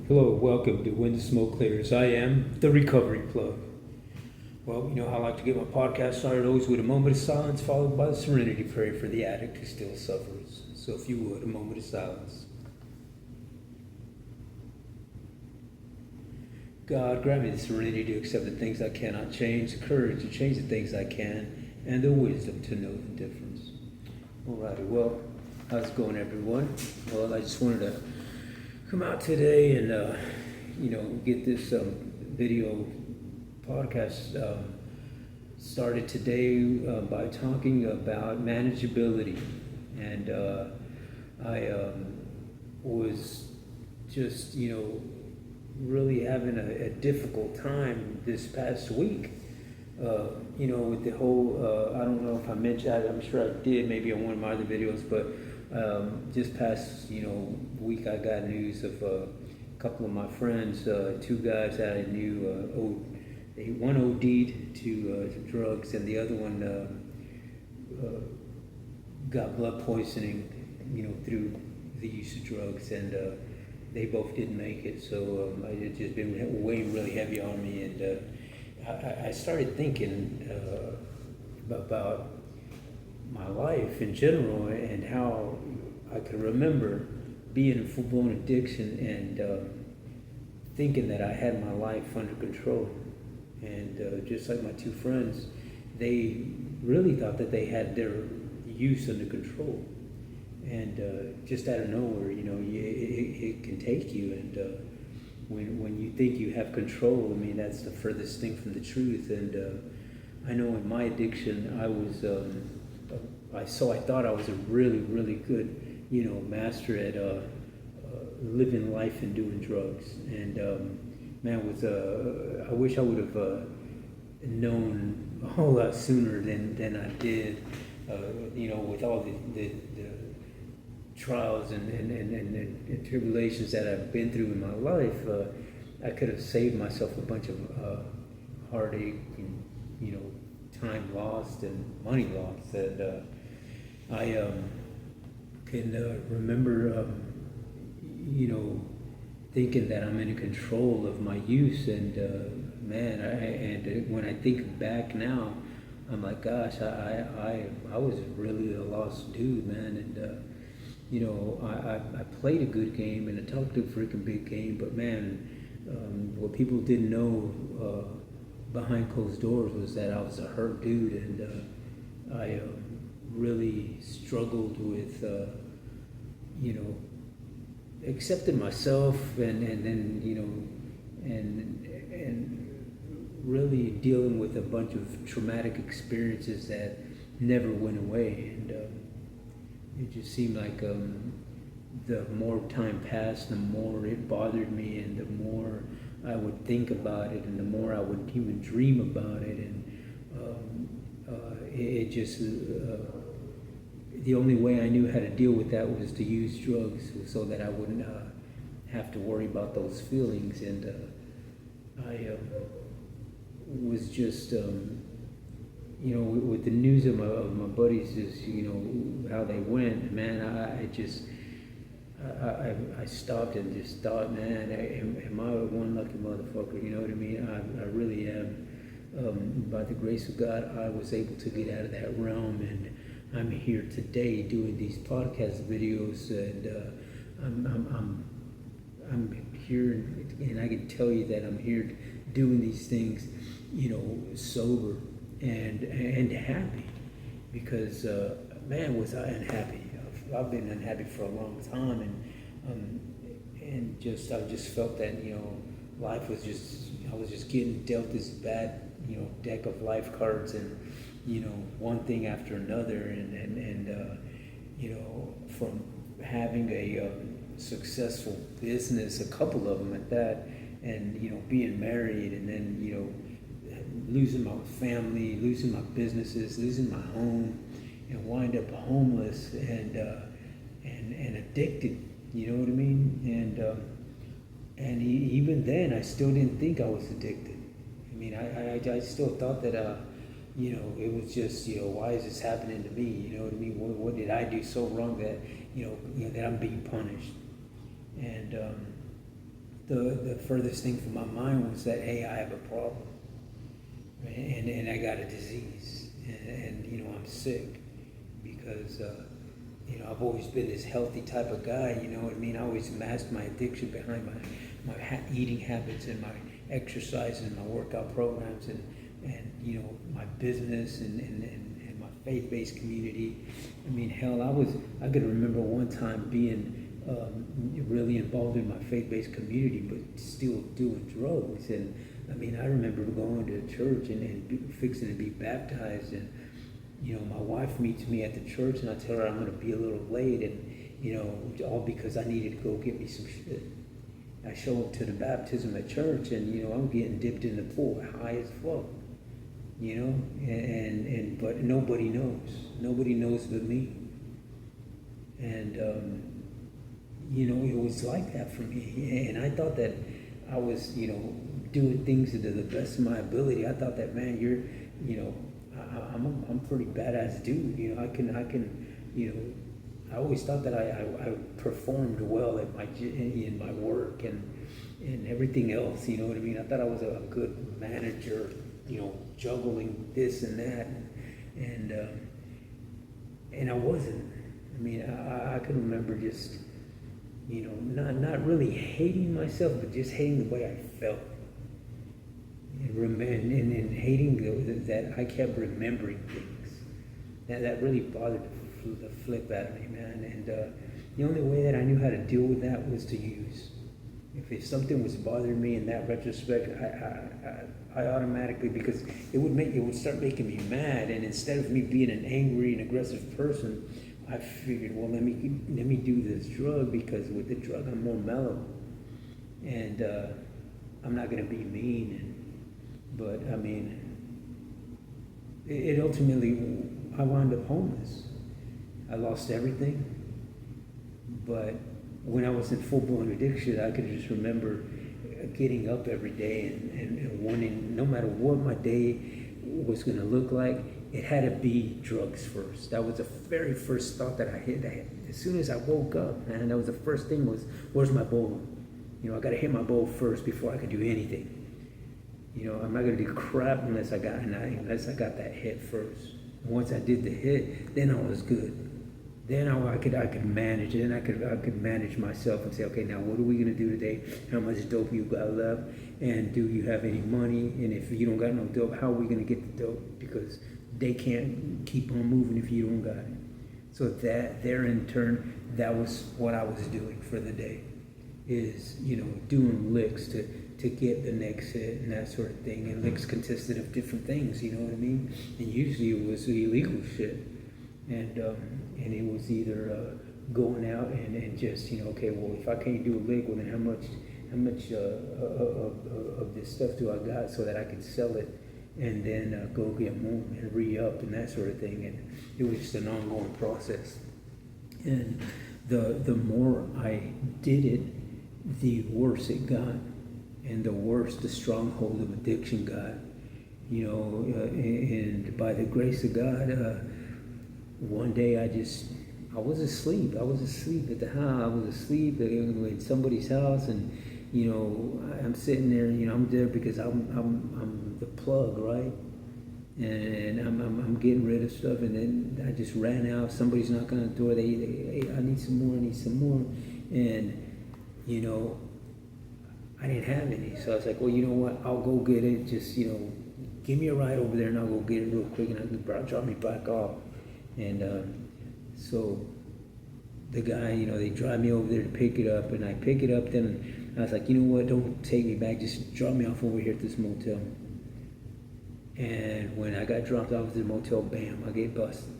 Hello, welcome to When the Smoke Clears. I am the Recovery Plug. Well, you know how I like to get my podcast started always with a moment of silence followed by the serenity prayer for the addict who still suffers. So if you would, a moment of silence. God, grant me the serenity to accept the things I cannot change, the courage to change the things I can, and the wisdom to know the difference. Alrighty, well, how's it going, everyone? Well, I just wanted to come out today and get this video podcast started today by talking about manageability. And I was just really having a difficult time this past week, with the whole I don't know if I mentioned, I'm sure I did maybe on one of my other videos, but just past week I got news of a couple of my friends, two guys that I knew, one OD'd to drugs, and the other one got blood poisoning, through the use of drugs, and they both didn't make it. So it had just been weighing really heavy on me, and I started thinking about my life in general and how I could remember being in full-blown addiction and thinking that I had my life under control. And just like my two friends, they really thought that they had their use under control. And just out of nowhere, it can take you. And when you think you have control, I mean, that's the furthest thing from the truth. And I know in my addiction, I thought I was a really, really good, master at living life and doing drugs. And I wish I would have known a whole lot sooner than I did. With all the trials and tribulations that I've been through in my life, I could have saved myself a bunch of heartache and time lost and money lost. And I can remember thinking that I'm in control of my use, and when I think back now, I'm like, gosh, I was really a lost dude, man. And I played a good game and I talked a freaking big game, but man, what people didn't know behind closed doors was that I was a hurt dude, and I really struggled with accepting myself, and really dealing with a bunch of traumatic experiences that never went away. And it just seemed like the more time passed, the more it bothered me, and the more I would think about it, and the more I would even dream about it. And it just the only way I knew how to deal with that was to use drugs, so that I wouldn't have to worry about those feelings. And I was just with the news of my buddies, just how they went, man, I stopped and just thought, man, am I one lucky motherfucker? You know what I mean? I really am. By the grace of God, I was able to get out of that realm, and I'm here today doing these podcast videos, and I'm here, and I can tell you that I'm here doing these things, sober and happy, because man, was I unhappy. I've been unhappy for a long time, and I just felt that life was I was just getting dealt this bad deck of life cards, and one thing after another, and from having a successful business, a couple of them at that, and being married, and then losing my family, losing my businesses, losing my home, and wind up homeless and addicted. You know what I mean? And even then, I still didn't think I was addicted. I mean, I still thought that it was just why is this happening to me? You know what I mean? What did I do so wrong that that I'm being punished? And the furthest thing from my mind was that, hey, I have a problem, and I got a disease, and you know, I'm sick because you know, I've always been this healthy type of guy, you know what I mean? I always masked my addiction behind my eating habits and my exercise and my workout programs and you know, my business and my faith-based community. I mean, hell, I could remember one time being really involved in my faith-based community, but still doing drugs. And I mean, I remember going to church and fixing to be baptized, and you know, my wife meets me at the church, and I tell her I'm going to be a little late, and you know, all because I needed to go get me some shit. I show up to the baptism at church, and you know, I'm getting dipped in the pool, high as fuck. You know, and but nobody knows but me. And you know, it was like that for me, and I thought that I was, you know, doing things to the best of my ability. I thought that, man, you're, you know, I'm a pretty badass dude. You know, I can, you know, I always thought that I performed well at in my work and everything else. You know what I mean? I thought I was a good manager. You know, juggling this and that, and I wasn't. I mean, I can remember just, you know, not really hating myself, but just hating the way I felt. And hating that I kept remembering things. That really bothered the flip out of me, man. And the only way that I knew how to deal with that was to use. If something was bothering me in that retrospect, I automatically, because it would start making me mad, and instead of me being an angry and aggressive person, I figured, well, let me do this drug, because with the drug I'm more mellow, and I'm not gonna be mean. But I mean, it ultimately, I wound up homeless. I lost everything, but when I was in full-blown addiction, I could just remember getting up every day and wanting, no matter what my day was going to look like, it had to be drugs first. That was the very first thought that I had. As soon as I woke up, man, that was the first thing was, where's my bowl? You know, I got to hit my bowl first before I could do anything. You know, I'm not going to do crap unless I got that hit first. Once I did the hit, then I was good. Then I could manage it, and I could manage myself and say, okay, now what are we gonna do today? How much dope you got left? And do you have any money? And if you don't got no dope, how are we gonna get the dope? Because they can't keep on moving if you don't got it. So there in turn, that was what I was doing for the day, is, you know, doing licks to get the next hit and that sort of thing. And licks consisted of different things, you know what I mean? And usually it was illegal shit. And it was either going out and just, you know, okay, well, if I can't do a lick, well, then how much of this stuff do I got so that I can sell it and then go get more and re-up and that sort of thing. And it was just an ongoing process. And the more I did it, the worse it got, and the worse the stronghold of addiction got. You know, and by the grace of God, one day I was asleep. I was asleep at the house. I was asleep in somebody's house, and you know, I'm sitting there. You know, I'm there because I'm the plug, right? And I'm getting rid of stuff, and then I just ran out. Somebody's knocking on the door. Hey, I need some more. I need some more, and you know, I didn't have any. So I was like, well, you know what? I'll go get it. Just, you know, give me a ride over there, and I'll go get it real quick, and I'll drop me back off. And so the guy, you know, they drive me over there to pick it up, and I pick it up. Then I was like, you know what, don't take me back, just drop me off over here at this motel. And when I got dropped off at the motel, bam, I get busted.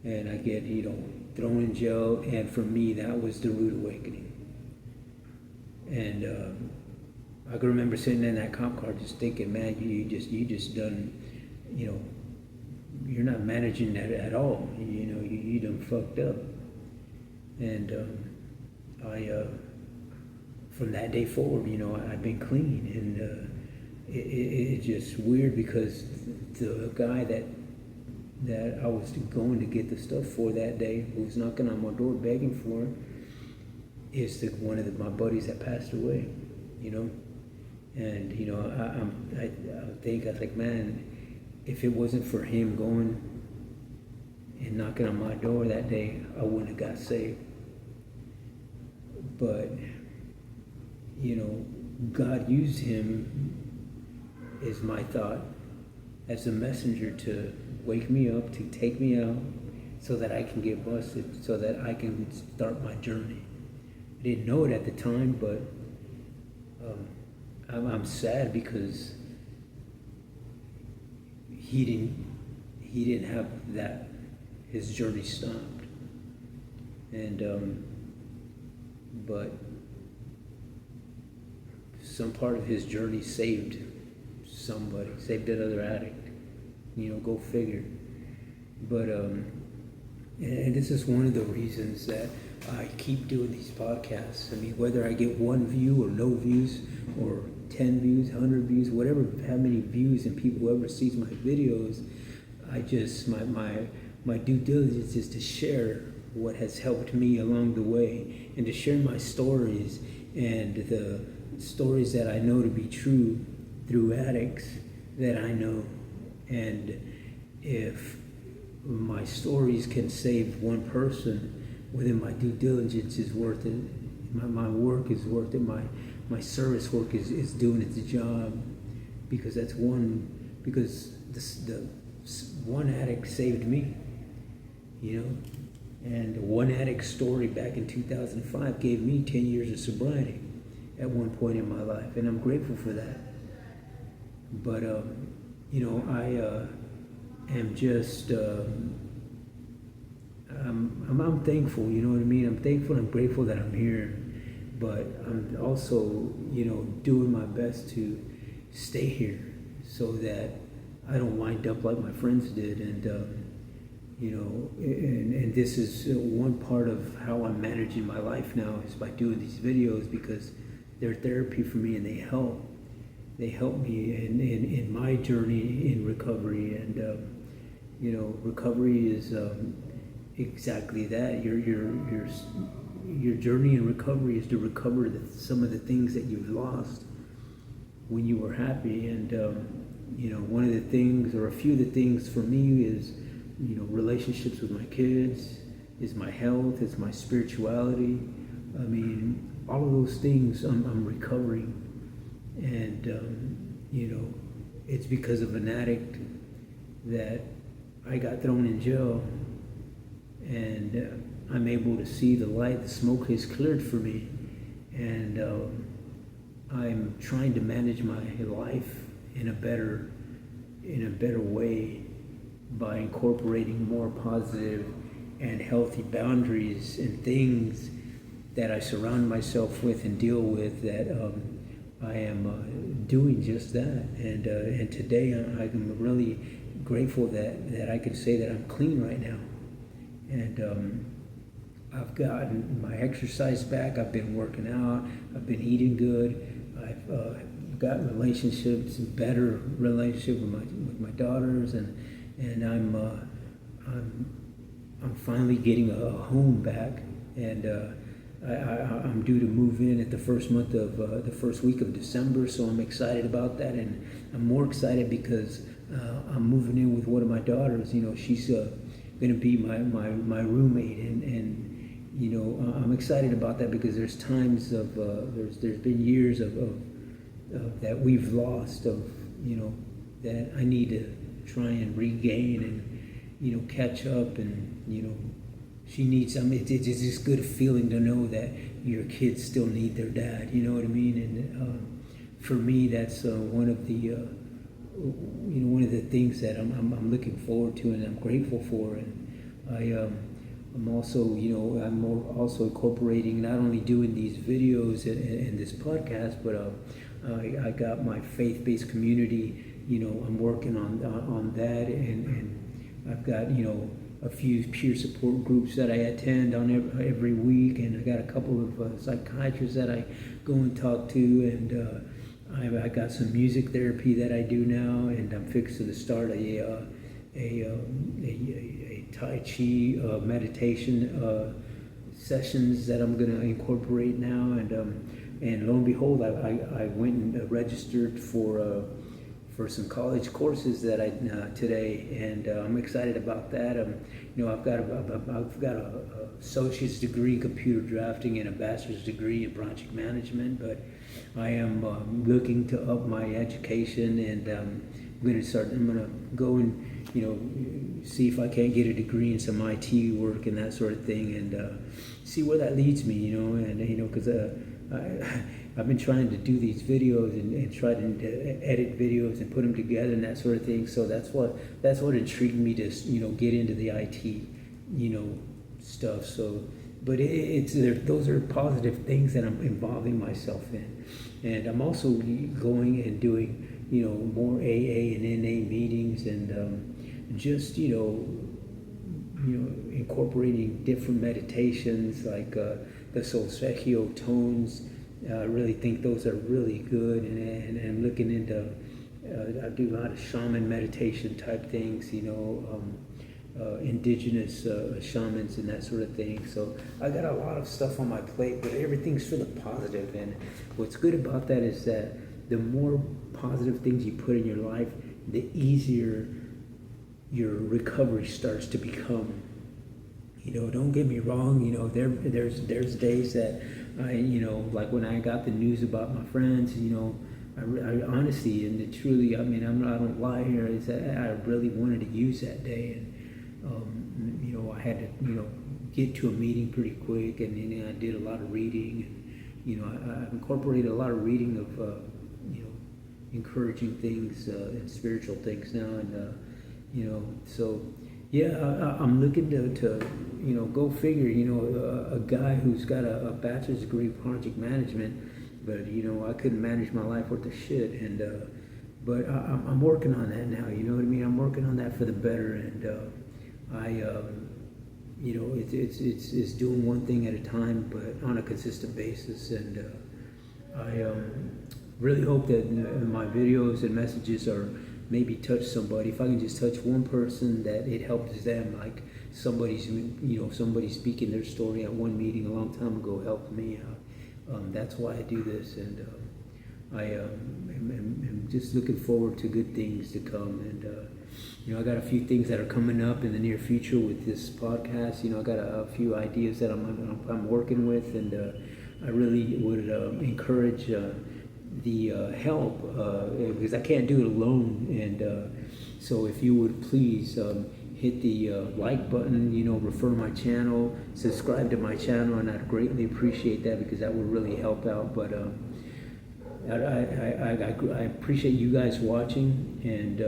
And I get, you know, thrown in jail. And for me, that was the rude awakening. And I can remember sitting in that cop car just thinking, man, you just done, you know, you're not managing that at all. You know, you done fucked up. And I from that day forward, you know, I've been clean. And it's just weird because the guy that I was going to get the stuff for that day, who was knocking on my door begging for it, is one of my buddies that passed away, you know. And you know, I think I was like, man, if it wasn't for him going and knocking on my door that day, I wouldn't have got saved. But you know, God used him, is my thought, as a messenger to wake me up, to take me out, so that I can get busted, so that I can start my journey. I didn't know it at the time, but I'm sad because he didn't have that. His journey stopped, and but some part of his journey saved somebody, saved another addict. You know, go figure. But and this is one of the reasons that I keep doing these podcasts. I mean, whether I get 1 view or no views, or 10 views, 100 views, whatever, how many views and people whoever sees my videos, I just, my due diligence is to share what has helped me along the way, and to share my stories and the stories that I know to be true through addicts that I know. And if my stories can save one person, within my due diligence is worth it. My work is worth it. My service work is doing its job, because the one addict saved me, you know, and one addict story back in 2005 gave me 10 years of sobriety at one point in my life, and I'm grateful for that. But you know, I am just I'm thankful, you know what I mean? I'm thankful and I'm grateful that I'm here, but I'm also, you know, doing my best to stay here so that I don't wind up like my friends did. And you know, and this is one part of how I'm managing my life now, is by doing these videos, because they're therapy for me, and they help me in my journey in recovery. And you know, recovery is exactly that. Your journey in recovery is to recover some of the things that you've lost when you were happy. And you know, one of the things, or a few of the things for me, is, you know, relationships with my kids, is my health, is my spirituality. I mean, all of those things I'm recovering. And you know, it's because of an addict that I got thrown in jail, and I'm able to see the light. The smoke has cleared for me, and I'm trying to manage my life in a better way, by incorporating more positive and healthy boundaries and things that I surround myself with and deal with, that I am doing just that. And today I'm really grateful that I can say that I'm clean right now. And I've gotten my exercise back. I've been working out. I've been eating good. I've got relationships, better relationship with my daughters, and I'm finally getting a home back. And I'm due to move in at the first week of December, so I'm excited about that. And I'm more excited because I'm moving in with one of my daughters. You know, she's going to be my roommate, and you know, I'm excited about that, because there's times of there's been years of that we've lost, of, you know, that I need to try and regain and, you know, catch up. And you know, she needs it's just good feeling to know that your kids still need their dad, you know what I mean? And for me, that's one of the you know, one of the things that I'm looking forward to, and I'm grateful for. And I'm also, you know, I'm also incorporating, not only doing these videos and this podcast, but I got my faith-based community. You know, I'm working on that, and I've got, you know, a few peer support groups that I attend on every week, and I got a couple of psychiatrists that I go and talk to, and I got some music therapy that I do now, and I'm fixing to start a Tai Chi meditation sessions that I'm gonna incorporate now, and lo and behold, I went and registered for some college courses that I today, and I'm excited about that. I've got a associate's degree in computer drafting and a bachelor's degree in project management, but I am looking to up my education, and I'm gonna go and see if I can't get a degree in some IT work and that sort of thing, and see where that leads me. Because I've been trying to do these videos and try to edit videos and put them together and that sort of thing. So that's what intrigued me to get into the IT stuff. So, but those are positive things that I'm involving myself in, and I'm also going and doing more AA and NA meetings, and just incorporating different meditations like the solfeggio tones. I really think those are really good, and I'm looking into I do a lot of shaman meditation type things, indigenous shamans and that sort of thing. So I got a lot of stuff on my plate, but everything's for the positive. And what's good about that is that the more positive things you put in your life, the easier your recovery starts to become. Don't get me wrong, there's days that like when I got the news about my friends, I honestly and truly, I don't lie here, is that I really wanted to use that day, and I had to get to a meeting pretty quick, and I did a lot of reading, and I incorporated a lot of reading of encouraging things and spiritual things now, and so yeah, I'm looking to go figure, a guy who's got a bachelor's degree in project management, but I couldn't manage my life worth of shit, and but I'm working on that now. You know what I mean? I'm working on that for the better, and it's doing one thing at a time, but on a consistent basis, and I really hope that my videos and messages are maybe touch somebody. If I can just touch one person, that it helps them, like somebody speaking their story at one meeting a long time ago helped me out. That's why I do this, and I am just looking forward to good things to come, and I got a few things that are coming up in the near future with this podcast. I got a few ideas that I'm working with, and I really would encourage the help, because I can't do it alone, and so if you would please hit the like button, refer my channel, subscribe to my channel, and I'd greatly appreciate that, because that would really help out. But I appreciate you guys watching, and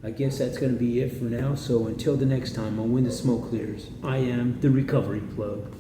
I guess that's going to be it for now. So until the next time, on When the Smoke Clears, I am the Recovery Plug.